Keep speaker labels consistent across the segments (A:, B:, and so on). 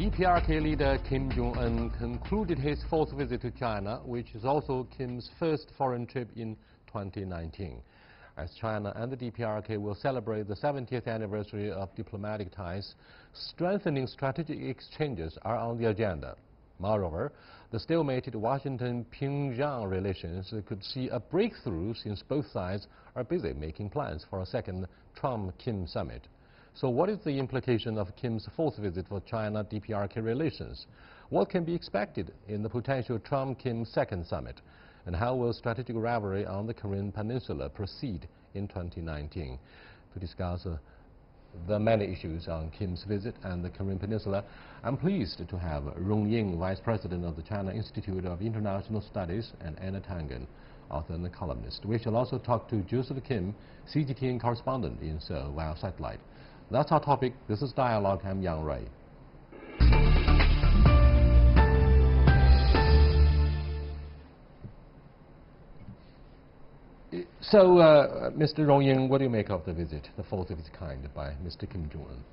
A: DPRK leader Kim Jong Un concluded his fourth visit to China, which is also Kim's first foreign trip in 2019. As China and the DPRK will celebrate the 70th anniversary of diplomatic ties, strengthening strategic exchanges are on the agenda. Moreover, the stalemated Washington-Pyongyang relations could see a breakthrough since both sides are busy making plans for a second Trump-Kim summit. So what is the implication of Kim's fourth visit for China-DPRK relations? What can be expected in the potential Trump-Kim second summit? And how will strategic rivalry on the Korean Peninsula proceed in 2019? To discuss the many issues on Kim's visit and the Korean Peninsula, I'm pleased to have Rong Ying, Vice President of the China Institute of International Studies, and Anna Tangen, author and columnist. We shall also talk to Joseph Kim, CGTN correspondent in Seoul via satellite. That's our topic. This is Dialogue. I'm Yang Ray. So, Mr. Rong Ying, what do you make of the visit, the fourth of its kind by Mr. Kim Jong Un?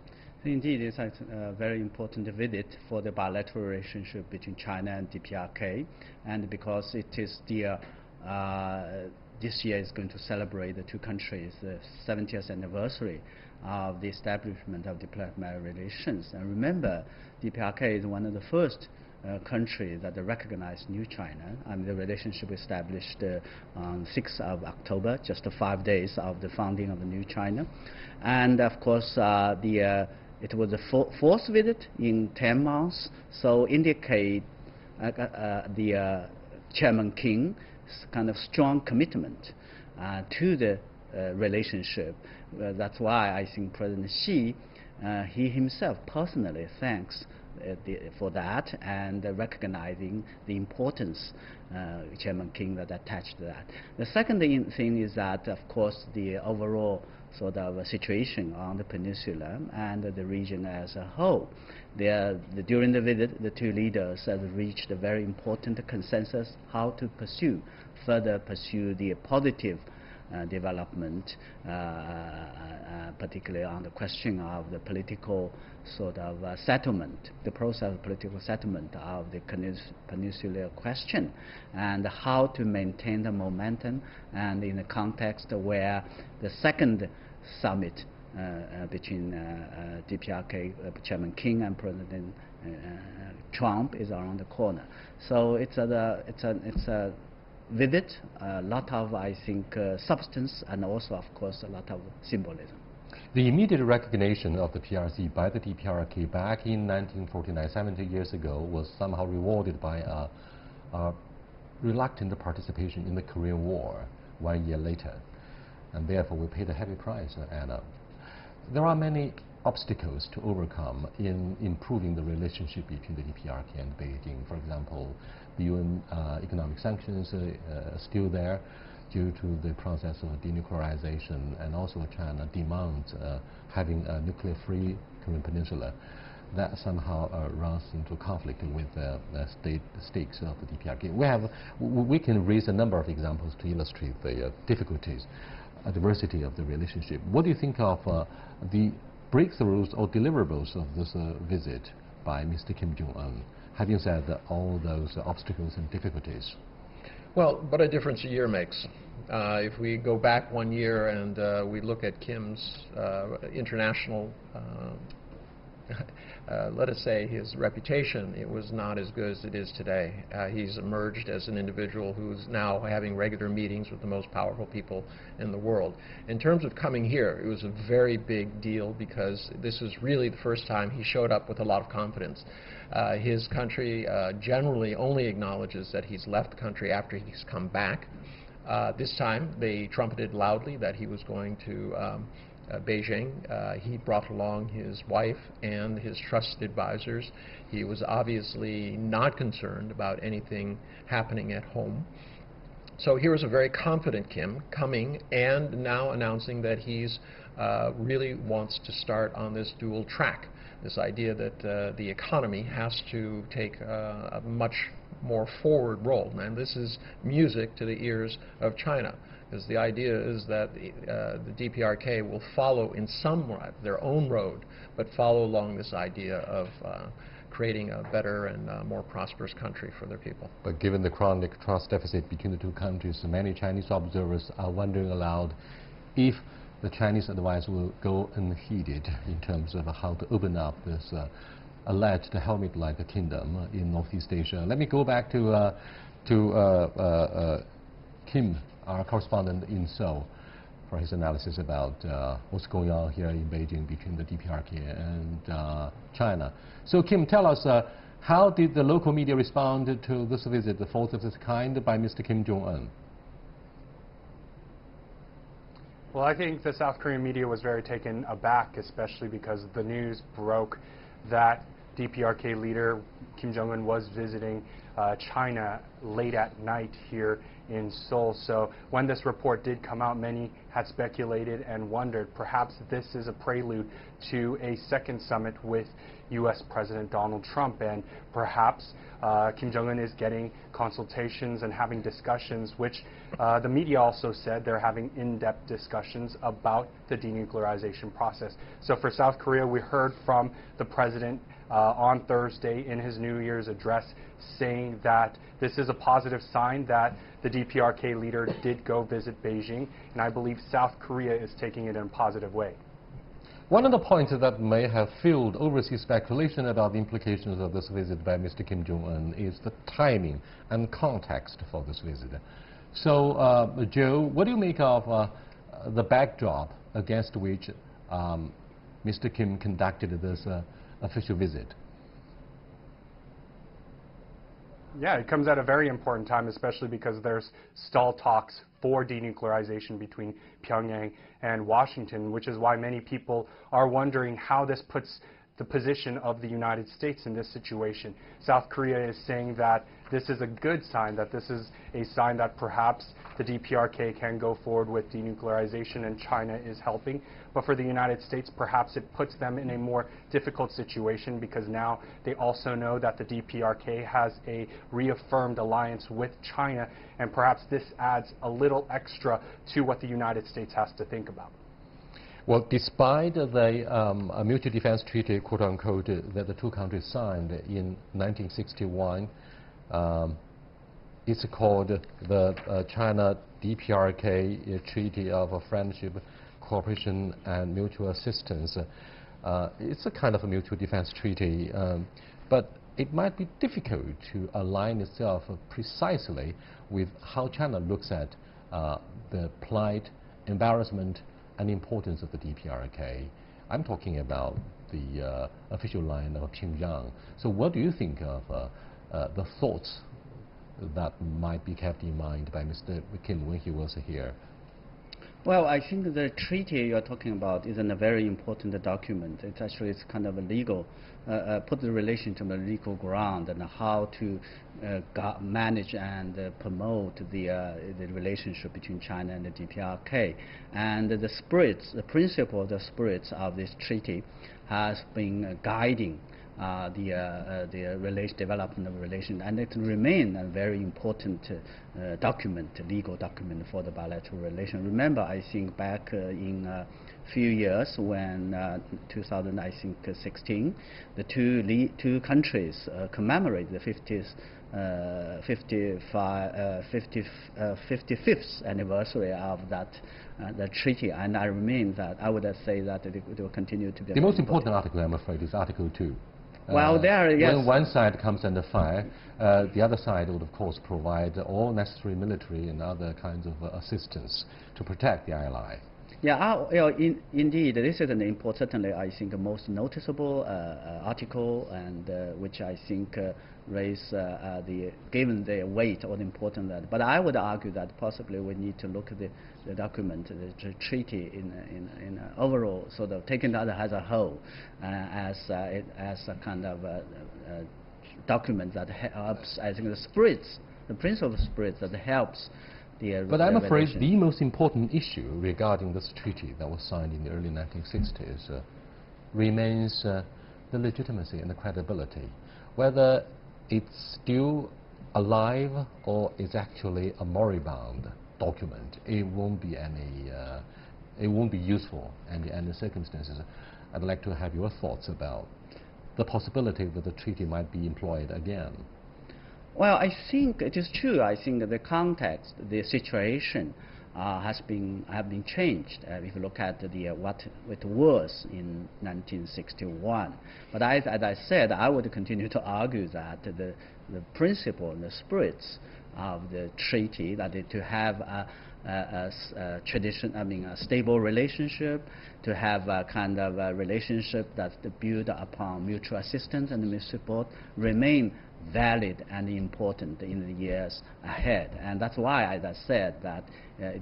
B: Indeed, it's a very important visit for the bilateral relationship between China and DPRK, and because it is the this year is going to celebrate the two countries' 70th anniversary of the establishment of diplomatic relations. And remember, DPRK is one of the first country that recognized New China, and the relationship established on 6th of October, just 5 days of the founding of the New China. And of course, it was the fourth visit in 10 months, so indicate the Chairman Kim's kind of strong commitment to the relationship. That's why I think President Xi, he himself personally thanks for that and recognizing the importance Chairman Kim that attached to that. The second thing is that, of course, the overall sort of situation on the peninsula and the region as a whole. During the visit, the two leaders have reached a very important consensus how to further pursue the positive development, particularly on the question of the political sort of settlement, the process of political settlement of the peninsular question, and how to maintain the momentum, and in a context where the second summit between DPRK Chairman Kim and President Trump is around the corner. So it's a visit, a lot of, I think, substance, and also, of course, a lot of symbolism.
A: The immediate recognition of the PRC by the DPRK back in 1949, 70 years ago, was somehow rewarded by a reluctant participation in the Korean War 1 year later. And therefore, we paid a heavy price, Anna. There are many obstacles to overcome in improving the relationship between the DPRK and Beijing. For example, the UN economic sanctions are still there due to the process of denuclearization, and also China demands having a nuclear-free Korean Peninsula. That somehow runs into conflict with the stakes of the DPRK. We can raise a number of examples to illustrate the difficulties, diversity of the relationship. What do you think of the breakthroughs or deliverables of this visit by Mr. Kim Jong Un, having said all those obstacles and difficulties?
C: Well, what a difference a year makes. If we go back 1 year and we look at Kim's international, let us say, his reputation, it was not as good as it is today. He's emerged as an individual who's now having regular meetings with the most powerful people in the world. In terms of coming here, it was a very big deal because this was really the first time he showed up with a lot of confidence. His country generally only acknowledges that he's left the country after he's come back. This time they trumpeted loudly that he was going to Beijing. He brought along his wife and his trusted advisors. He was obviously not concerned about anything happening at home. So here was a very confident Kim coming and now announcing that he's really wants to start on this dual track, this idea that the economy has to take a much more forward role. And this is music to the ears of China, because the idea is that the DPRK will follow in some their own road, but follow along this idea of creating a better and more prosperous country for their people.
A: But given the chronic trust deficit between the two countries, many Chinese observers are wondering aloud if the Chinese advice will go unheeded in terms of how to open up this alleged helmet-like kingdom in Northeast Asia. Let me go back to Kim, our correspondent in Seoul, for his analysis about what's going on here in Beijing between the DPRK and China. So Kim, tell us, how did the local media respond to this visit, the fourth of its kind, by Mr. Kim Jong Un?
D: Well, I think the South Korean media was very taken aback, especially because the news broke that DPRK leader Kim Jong Un was visiting China late at night here in Seoul. So when this report did come out, many had speculated and wondered perhaps this is a prelude to a second summit with U.S. President Donald Trump, and perhaps Kim Jong Un is getting consultations and having discussions, which the media also said they're having in-depth discussions about the denuclearization process. So for South Korea, we heard from the president on Thursday in his New Year's address saying that this is a positive sign that the DPRK leader did go visit Beijing, and I believe South Korea is taking it in a positive way.
A: One of the points that may have fueled overseas speculation about the implications of this visit by Mr. Kim Jong-un is the timing and context for this visit. So, Joe, what do you make of the backdrop against which Mr. Kim conducted this official visit?
D: Yeah, it comes at a very important time, especially because there's stall talks for denuclearization between Pyongyang and Washington, which is why many people are wondering how this puts the position of the United States in this situation. South Korea is saying that this is a good sign, that this is a sign that perhaps the DPRK can go forward with denuclearization and China is helping. But for the United States, perhaps it puts them in a more difficult situation because now they also know that the DPRK has a reaffirmed alliance with China, and perhaps this adds a little extra to what the United States has to think about.
A: Well, despite the mutual defense treaty, quote-unquote, that the two countries signed in 1961, it's called the China-DPRK Treaty of Friendship, Cooperation and Mutual Assistance. It's a kind of a mutual defense treaty, but it might be difficult to align itself precisely with how China looks at the plight, embarrassment, and importance of the DPRK. I'm talking about the official line of Pyongyang. So what do you think of the thoughts that might be kept in mind by Mr. Kim when he was here?
B: Well, I think the treaty you're talking about is a very important document. It's actually kind of a legal, put the relation to the legal ground and how to manage and promote the relationship between China and the DPRK. And the spirits, the principle of the spirits of this treaty has been guiding the development of relations, and it remains a very important document, legal document for the bilateral relation. Remember, I think back in a few years when 2016, the two countries commemorate the 55th anniversary of that the treaty, and I remain that I would say that it will continue to be
A: the most important article, I'm afraid, is Article 2.
B: Well, yes.
A: When one side comes under fire, the other side would, of course, provide all necessary military and other kinds of assistance to protect the ally.
B: Yeah, indeed, this is an important, certainly I think the most noticeable article, and which I think raise given the weight or the importance of that. But I would argue that possibly we need to look at the document, the treaty in overall, sort of taken as a whole, as a kind of document that helps. I think the principle of spirits that helps.
A: But I'm afraid the most important issue regarding this treaty that was signed in the early 1960s remains the legitimacy and the credibility. Whether it's still alive or is actually a moribund document, it won't be useful under any circumstances. I'd like to have your thoughts about the possibility that the treaty might be employed again?
B: Well, I think it is true. I think the context, the situation have been changed. If you look at what it was in 1961. But as I said, I would continue to argue that the principle and the spirits of the treaty, that to have a tradition, a stable relationship, to have a kind of a relationship that's built upon mutual assistance and mutual support, remain valid and important in the years ahead. And that's why, as I said, that it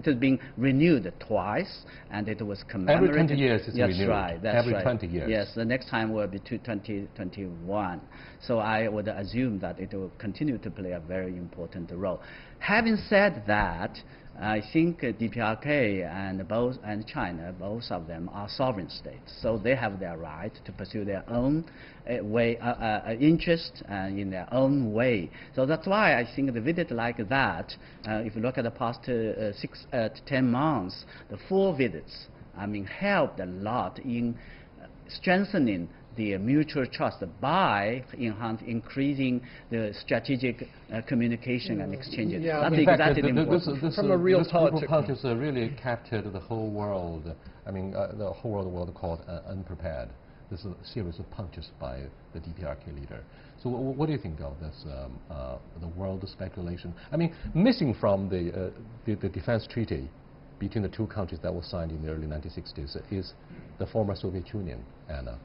B: has been renewed twice, and it was commemorated.
A: Every 20 years it's renewed.
B: That's right. That's
A: every
B: right.
A: 20 years.
B: Yes, the next time will be 2021. So I would assume that it will continue to play a very important role. Having said that, I think DPRK and China, both of them are sovereign states, so they have their right to pursue their own interest in their own way. So that's why I think the visit like that, if you look at the past 6 to 10 months, the 4 visits, helped a lot in strengthening the mutual trust by increasing the strategic communication and exchanges.
C: Yeah,
B: that's exactly important.
C: From a real
A: politics really captured the whole world. The whole world called unprepared. This is a series of punches by the DPRK leader. So what do you think of this, the world speculation? Missing from the defense treaty between the two countries that was signed in the early 1960s is the former Soviet Union, Anna.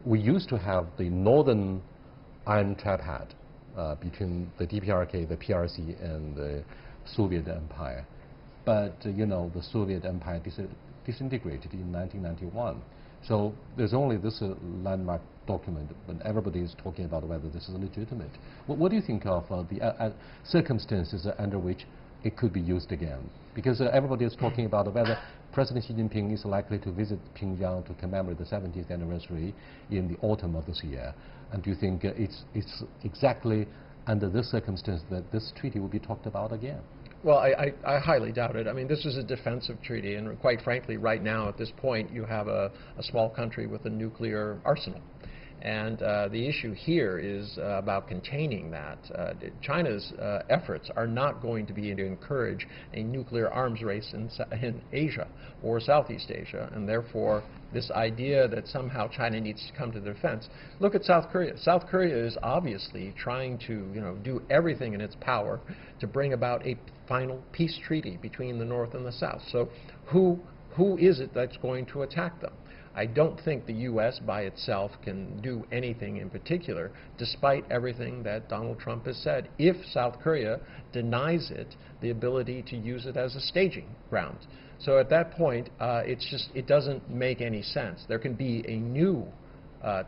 A: We used to have the northern iron triad between the DPRK, the PRC, and the Soviet Empire. But the Soviet Empire disintegrated in 1991. So there's only this landmark document, but everybody is talking about whether this is legitimate. What do you think of the circumstances under which it could be used again? Because everybody is talking about whether President Xi Jinping is likely to visit Pyongyang to commemorate the 70th anniversary in the autumn of this year. And do you think it's exactly under this circumstance that this treaty will be talked about again?
C: Well, I highly doubt it. This is a defensive treaty, and quite frankly, right now, at this point, you have a small country with a nuclear arsenal. And the issue here is about containing that. China's efforts are not going to be to encourage a nuclear arms race in Asia or Southeast Asia, and therefore this idea that somehow China needs to come to the defense. Look at South Korea. South Korea is obviously trying to do everything in its power to bring about a final peace treaty between the North and the South. So who is it that's going to attack them? I don't think the U.S. by itself can do anything in particular, despite everything that Donald Trump has said, if South Korea denies it the ability to use it as a staging ground. So at that point, it doesn't make any sense. There can be a new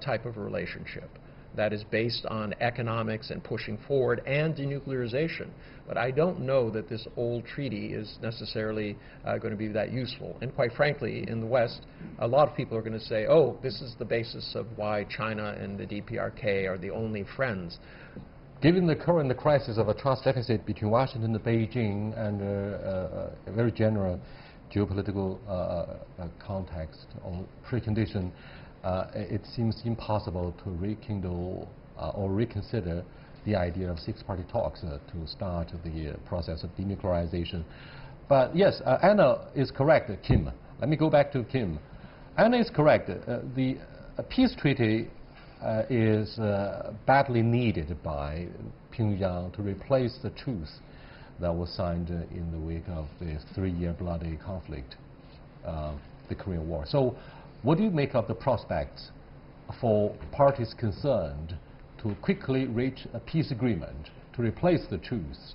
C: type of relationship that is based on economics and pushing forward and denuclearization. But I don't know that this old treaty is necessarily going to be that useful. And quite frankly, in the West, a lot of people are going to say, oh, this is the basis of why China and the DPRK are the only friends.
A: Given the current crisis of a trust deficit between Washington and Beijing and a very general geopolitical context or precondition, it seems impossible to rekindle or reconsider the idea of six-party talks to start the process of denuclearization. But yes, Anna is correct, Kim. Let me go back to Kim. Anna is correct. The peace treaty is badly needed by Pyongyang to replace the truce that was signed in the wake of the 3-year bloody conflict, the Korean War. So what do you make of the prospects for parties concerned to quickly reach a peace agreement to replace the truce?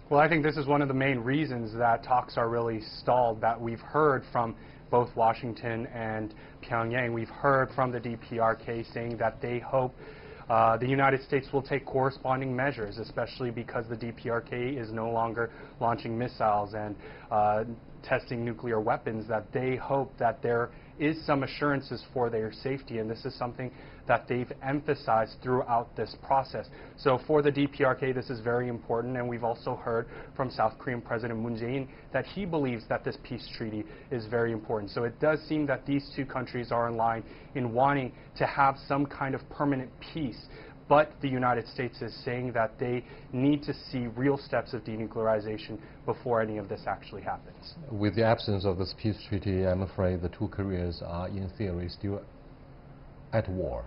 D: Well, I think this is one of the main reasons that talks are really stalled, that we've heard from both Washington and Pyongyang. We've heard from the DPRK saying that they hope the United States will take corresponding measures, especially because the DPRK is no longer launching missiles, and testing nuclear weapons, that they hope that there is some assurances for their safety, and this is something that they've emphasized throughout this process. So for the DPRK, this is very important, and we've also heard from South Korean President Moon Jae-in that he believes that this peace treaty is very important. So it does seem that these two countries are in line in wanting to have some kind of permanent peace. But the United States is saying that they need to see real steps of denuclearization before any of this actually happens.
A: With the absence of this peace treaty, I'm afraid the two Koreas are, in theory, still at war.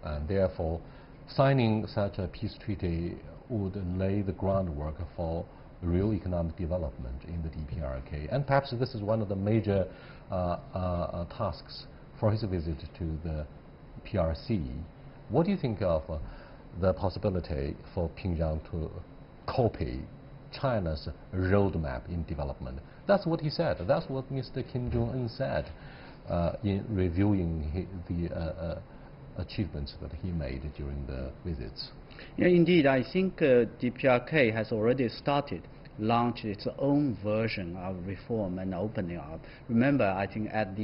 A: And therefore, signing such a peace treaty would lay the groundwork for real economic development in the DPRK. And perhaps this is one of the major tasks for his visit to the PRC. What do you think of the possibility for Pyongyang to copy China's roadmap in development? That's what he said. That's what Mr. Kim Jong Un said in reviewing the achievements that he made during the visits.
B: Yeah, indeed, I think DPRK has already launched its own version of reform and opening up. Remember, I think at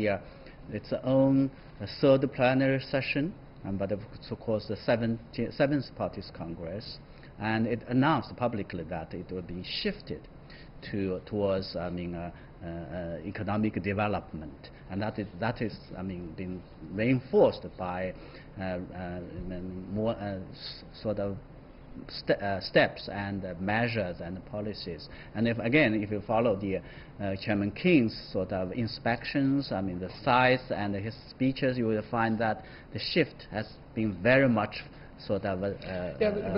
B: its own third plenary session, but of course the seventh Parties Congress, and it announced publicly that it will be shifted towards economic development, and that is been reinforced by more sort of steps and measures and policies. And if you follow the Chairman Kim's sort of inspections, the size and his speeches, you will find that the shift has been very much sort of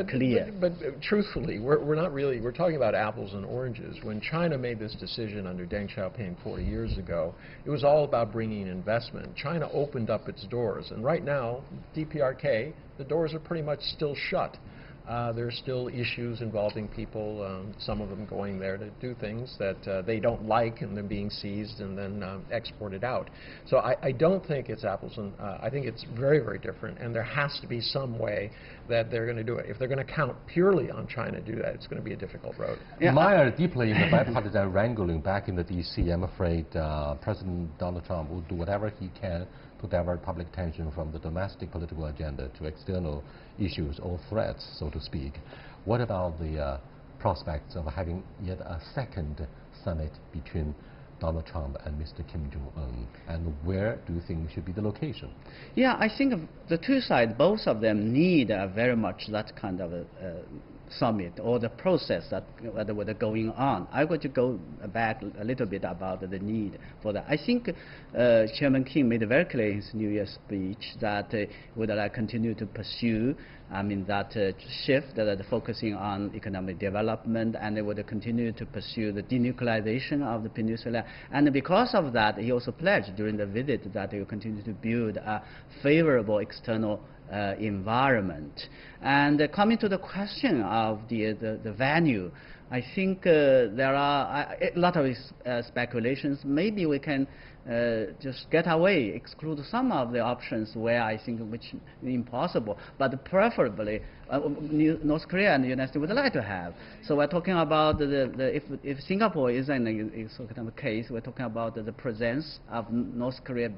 B: clear.
C: But truthfully, we're talking about apples and oranges. When China made this decision under Deng Xiaoping 40 years ago, it was all about bringing investment. China opened up its doors, and right now, DPRK, the doors are pretty much still shut. There are still issues involving people, some of them going there to do things that they don't like, and they're being seized and then exported out. So I don't think it's apples and I think it's very, very different, and there has to be some way that they're going to do it. If they're going to count purely on China to do that, it's going to be a difficult road.
A: Yeah. Mired deeply in the bipartisan wrangling back in the D.C., I'm afraid President Donald Trump will do whatever he can to divert public attention from the domestic political agenda to external issues or threats, so to speak. What about the prospects of having yet a second summit between Donald Trump and Mr. Kim Jong Un, and where do you think should be the location?
B: Yeah, I think the two sides, both of them need very much that kind of a summit or the process that was going on. I want to go back a little bit about the need for that. I think Chairman Kim made it very clear in his New Year's speech that he would continue to pursue that shift, focusing on economic development, and they would continue to pursue the denuclearization of the peninsula. And because of that, he also pledged during the visit that he will continue to build a favorable external environment. And coming to the question of the venue, I think there are a lot of speculations. Maybe we can just get away, exclude some of the options where I think which is impossible, but preferably North Korea and the United States would like to have. So we're talking about if Singapore is in a sort of case, we're talking about the presence of North Korea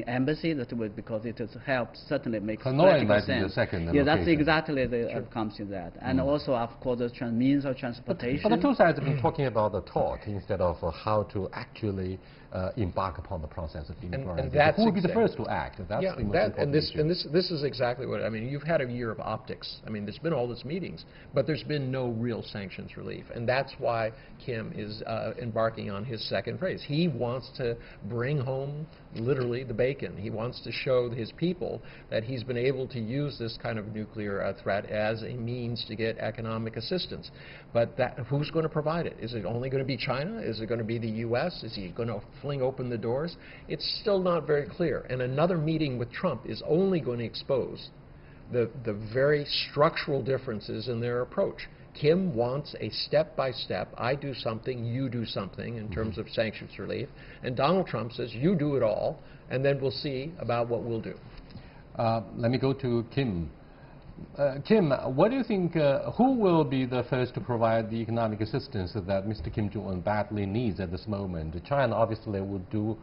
B: embassy, that would, because it helps certainly make practical sense. Yeah, that's exactly the comes in that, and also of course the means of transportation.
A: But the two sides have been talking about the talk instead of how to actually embark upon the process of denuclearization. Who will be the first to act? That's the most important issue.
C: And this is exactly what I mean. You've had a year of optics. I mean, there's been all these meetings, but there's been no real sanctions relief, and that's why Kim is embarking on his second phase. He wants to bring home literally the bacon. He wants to show his people that he's been able to use this kind of nuclear threat as a means to get economic assistance. But who's going to provide it? Is it only going to be China? Is it going to be the U.S.? Is he going to fling open the doors? It's still not very clear. And another meeting with Trump is only going to expose the very structural differences in their approach. Kim wants a step-by-step, I do something, you do something in terms of sanctions relief, and Donald Trump says, you do it all, and then we'll see about what we'll do.
A: Let me go to Kim. Kim, what do you think, who will be the first to provide the economic assistance that Mr. Kim Jong Un badly needs at this moment? China obviously would do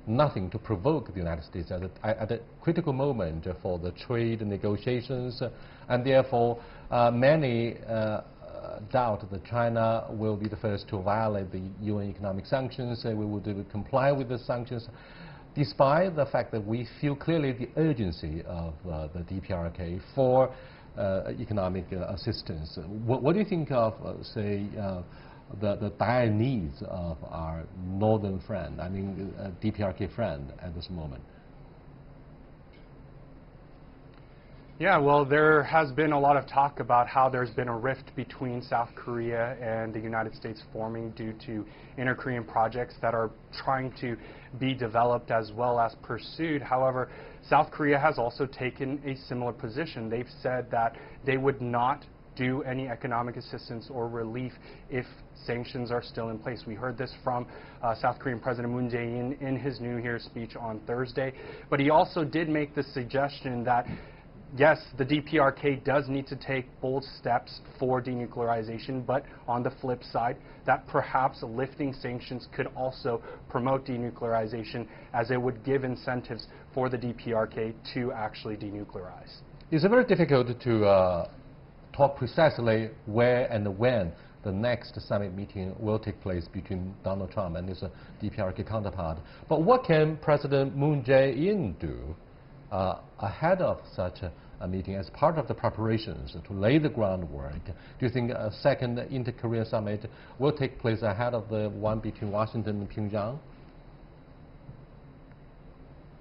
A: nothing to provoke the United States at a critical moment for the trade negotiations, and therefore many doubt that China will be the first to violate the UN economic sanctions. We will comply with the sanctions, despite the fact that we feel clearly the urgency of the DPRK for economic assistance. What do you think of, say, the dire needs of our northern friend, I mean DPRK friend at this moment?
D: Yeah, well, there has been a lot of talk about how there's been a rift between South Korea and the United States forming due to inter-Korean projects that are trying to be developed as well as pursued. However, South Korea has also taken a similar position. They've said that they would not do any economic assistance or relief if sanctions are still in place. We heard this from South Korean President Moon Jae-in in his New Year's speech on Thursday. But he also did make the suggestion that yes, the DPRK does need to take bold steps for denuclearization, but on the flip side, that perhaps lifting sanctions could also promote denuclearization, as it would give incentives for the DPRK to actually denuclearize.
A: It's very difficult to talk precisely where and when the next summit meeting will take place between Donald Trump and his DPRK counterpart. But what can President Moon Jae-in do ahead of such a meeting as part of the preparations to lay the groundwork? Do you think a second inter-Korea summit will take place ahead of the one between Washington and Pyongyang?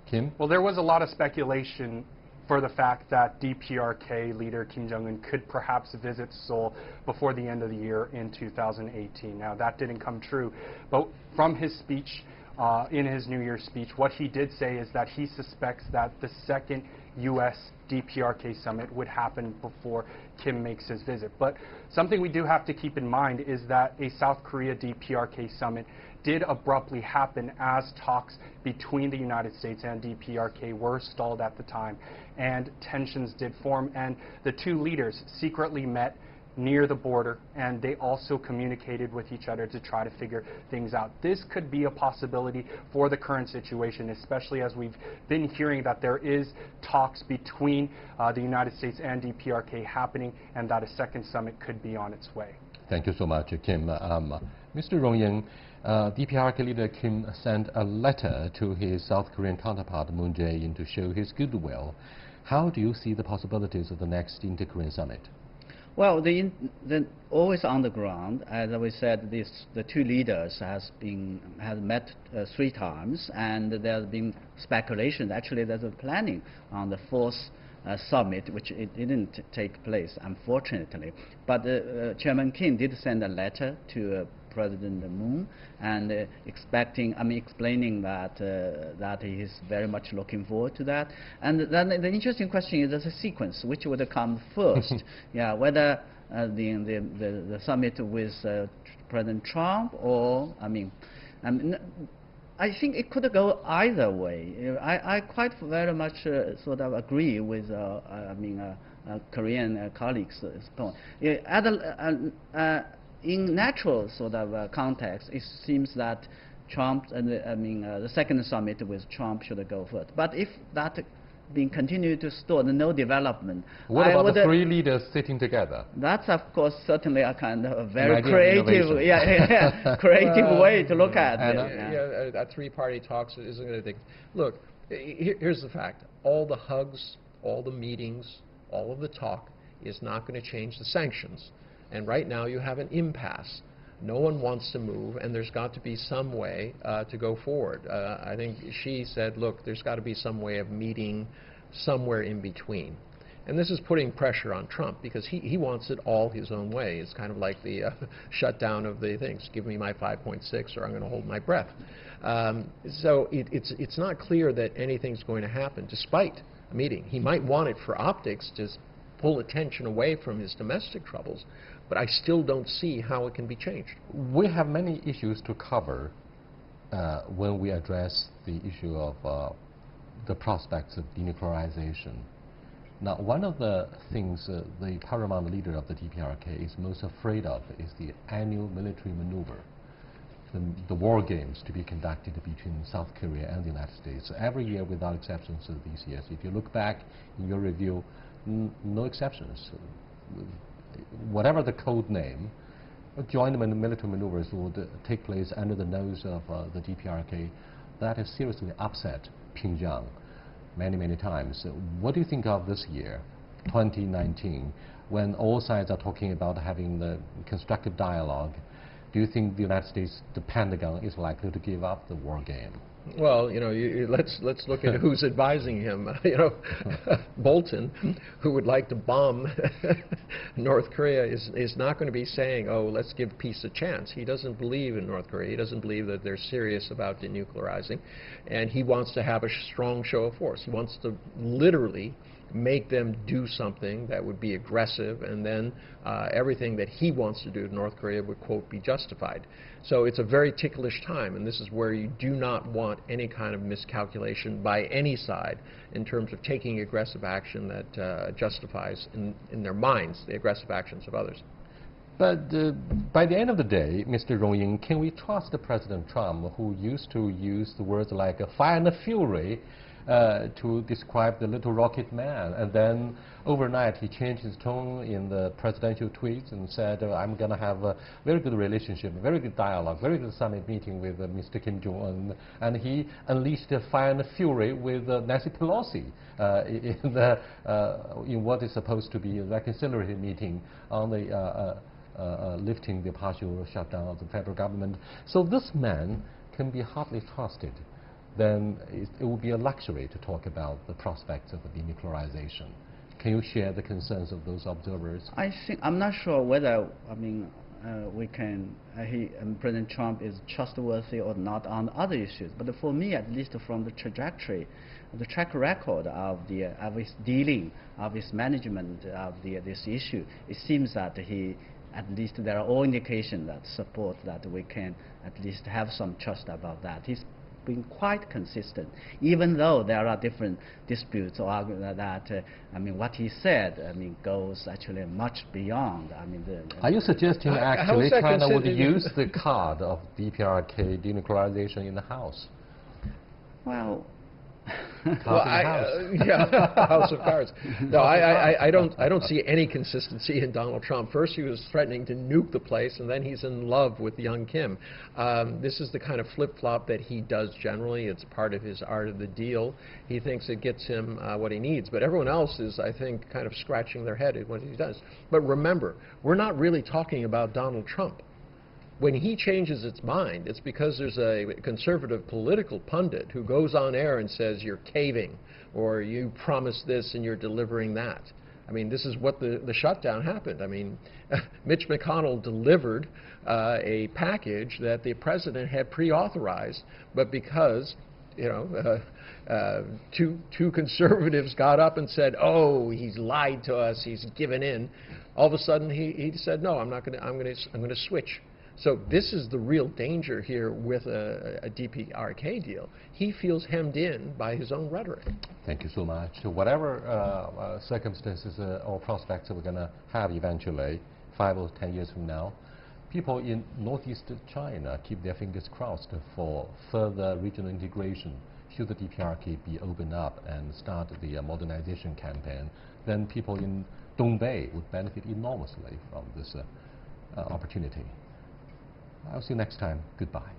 A: Kim?
D: Well, there was a lot of speculation for the fact that DPRK leader Kim Jong Un could perhaps visit Seoul before the end of the year in 2018. Now, that didn't come true, but from his speech, in his New Year's speech, what he did say is that he suspects that the second U.S. DPRK summit would happen before Kim makes his visit. But something we do have to keep in mind is that a South Korea DPRK summit did abruptly happen as talks between the United States and DPRK were stalled at the time, and tensions did form, and the two leaders secretly met near the border, and they also communicated with each other to try to figure things out. This could be a possibility for the current situation, especially as we've been hearing that there is talks between the United States and DPRK happening, and that a second summit could be on its way.
A: Thank you so much, Kim. Mr. Rong-Yen, DPRK leader Kim sent a letter to his South Korean counterpart Moon Jae-in to show his goodwill. How do you see the possibilities of the next inter-Korean summit?
B: Well, always on the ground, as we said, the two leaders have met 3 times, and there has been speculation. Actually, there's a planning on the 4th summit, which it didn't take place, unfortunately. But Chairman Kim did send a letter to President Moon, and explaining that that he is very much looking forward to that. And then the interesting question is the sequence, which would come first? Yeah, whether the summit with President Trump, or I think it could go either way. I quite very much sort of agree with Korean colleagues' point. In natural sort of context, it seems that Trump and the second summit with Trump should go first. But if that being continued to stall, no development.
A: What about the 3 leaders sitting together?
B: That's of course certainly a kind of very creative, creative way to look at it.
C: A 3-party talks isn't going to take. Look, here's the fact: all the hugs, all the meetings, all of the talk is not going to change the sanctions. And right now you have an impasse. No one wants to move, and there's got to be some way to go forward. I think she said, look, there's got to be some way of meeting somewhere in between. And this is putting pressure on Trump, because he wants it all his own way. It's kind of like the shutdown of the things. Give me my 5.6 or I'm going to hold my breath. So it's not clear that anything's going to happen, despite a meeting. He might want it for optics to pull attention away from his domestic troubles, but I still don't see how it can be changed.
A: We have many issues to cover when we address the issue of the prospects of denuclearization. Now, one of the things the paramount leader of the DPRK is most afraid of is the annual military maneuver, the war games to be conducted between South Korea and the United States. So every year, without exceptions, these years, if you look back in your review, no exceptions. Whatever the code name, joint military maneuvers would take place under the nose of the DPRK. That has seriously upset Pyongyang many, many times. What do you think of this year, 2019, when all sides are talking about having the constructive dialogue? Do you think the United States, the Pentagon, is likely to give up the war game?
C: Well, you know, let's look at who's advising him. You know, Bolton, who would like to bomb North Korea, is not going to be saying, "Oh, let's give peace a chance." He doesn't believe in North Korea. He doesn't believe that they're serious about denuclearizing, and he wants to have a strong show of force. He wants to literally make them do something that would be aggressive, and then everything that he wants to do to North Korea would, quote, be justified. So it's a very ticklish time, and this is where you do not want any kind of miscalculation by any side in terms of taking aggressive action that justifies, in their minds, the aggressive actions of others.
A: But by the end of the day, Mr. Rong-Ying, can we trust President Trump, who used to use the words like fire and fury to describe the little rocket man, and then overnight he changed his tone in the presidential tweets and said, I'm going to have a very good relationship, very good dialogue, very good summit meeting with Mr. Kim Jong Un, and he unleashed fire and fury with Nancy Pelosi in what is supposed to be a reconciliatory meeting on the lifting the partial shutdown of the federal government. So this man can be hardly trusted. Then it would be a luxury to talk about the prospects of denuclearization. Can you share the concerns of those observers?
B: I'm not sure whether, we can, President Trump is trustworthy or not on other issues. But for me, at least from the trajectory, the track record of his dealing, of his management of this issue, it seems that at least there are all indications that support that we can at least have some trust about that. He's been quite consistent, even though there are different disputes or arguments that, what he said, goes actually much beyond.
A: Are you suggesting actually China would use the card of DPRK denuclearization in the House?
B: Well,
C: House of Cards. No, I don't see any consistency in Donald Trump. First, he was threatening to nuke the place, and then he's in love with young Kim. This is the kind of flip-flop that he does generally. It's part of his art of the deal. He thinks it gets him what he needs, but everyone else is, I think, kind of scratching their head at what he does. But remember, we're not really talking about Donald Trump. When he changes its mind, it's because there's a conservative political pundit who goes on air and says you're caving, or you promised this and you're delivering that. This is what the shutdown happened. Mitch McConnell delivered a package that the president had pre-authorized, but because two conservatives got up and said, "Oh, he's lied to us, he's given in," all of a sudden he said, "No, I'm going to switch." So this is the real danger here with a DPRK deal. He feels hemmed in by his own rhetoric.
A: Thank you so much. So whatever circumstances or prospects we're going to have eventually, 5 or 10 years from now, people in northeast China keep their fingers crossed for further regional integration. Should the DPRK be opened up and start the modernization campaign, then people in Dongbei would benefit enormously from this opportunity. I'll see you next time. Goodbye.